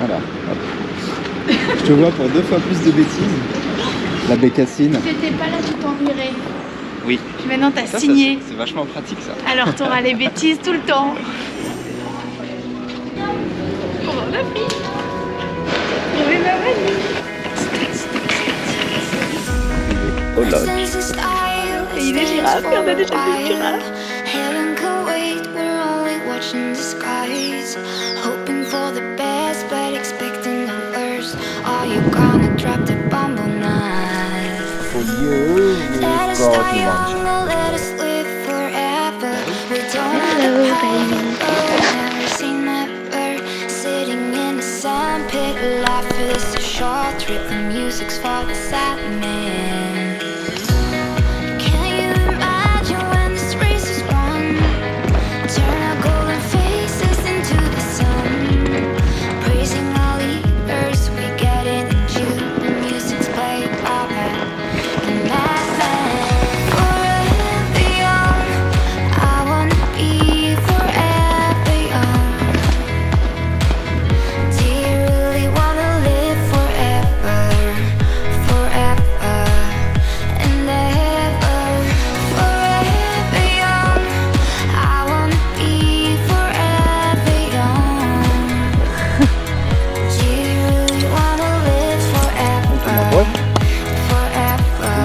Voilà. Hop. Je te vois pour 2 fois plus de bêtises. La bécassine. T'étais pas là, tu t'ennuierais. Oui. Puis maintenant t'as signé. C'est vachement pratique ça. Alors t'auras les bêtises tout le temps. Oh la fille. Oui, ma vanille. Oh là. Et il est girafe, et on a déjà vu une girafe. For you, we've got lunch. Hello, baby. Life is a short trip, the music's for the sad man. Can you imagine when this race is won? Turn our golden faces into the sun. Praising our leaders, we get in the June. The music's played by band and madman. Forever young, I wanna be forever young. Do you really wanna live forever, forever and ever? Forever young, I wanna be forever young. Do you really wanna live forever, forever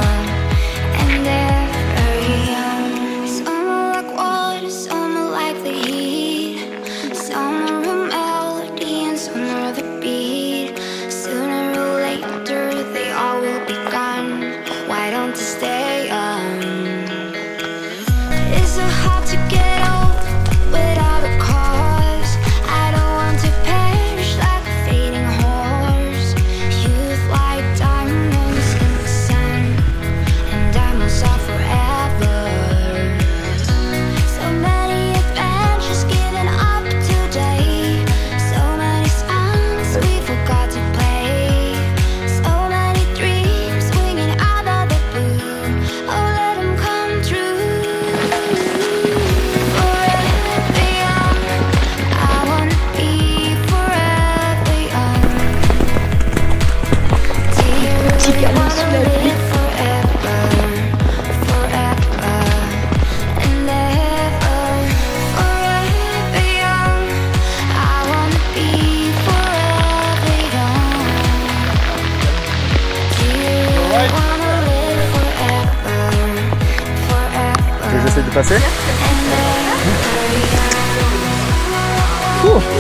and ever young? Some are like water, some are like the heat, some are a melody and some are the beat. Sooner or later they all will be gone. Why don't you stay young? Is it hard to get old without a cause? I don't want to perish like a fading horse. Youth like diamonds in the sun, and diamonds are forever. So many adventures given up today. So many songs we forgot to play. So many dreams swinging out of the blue. Oh, let them come true. Forever young, I wanna be forever young. Do you really wanna live forever, forever and ever? Forever young, I wanna be forever young. Do you really wanna live forever, forever J'essaie de passer. and ever young?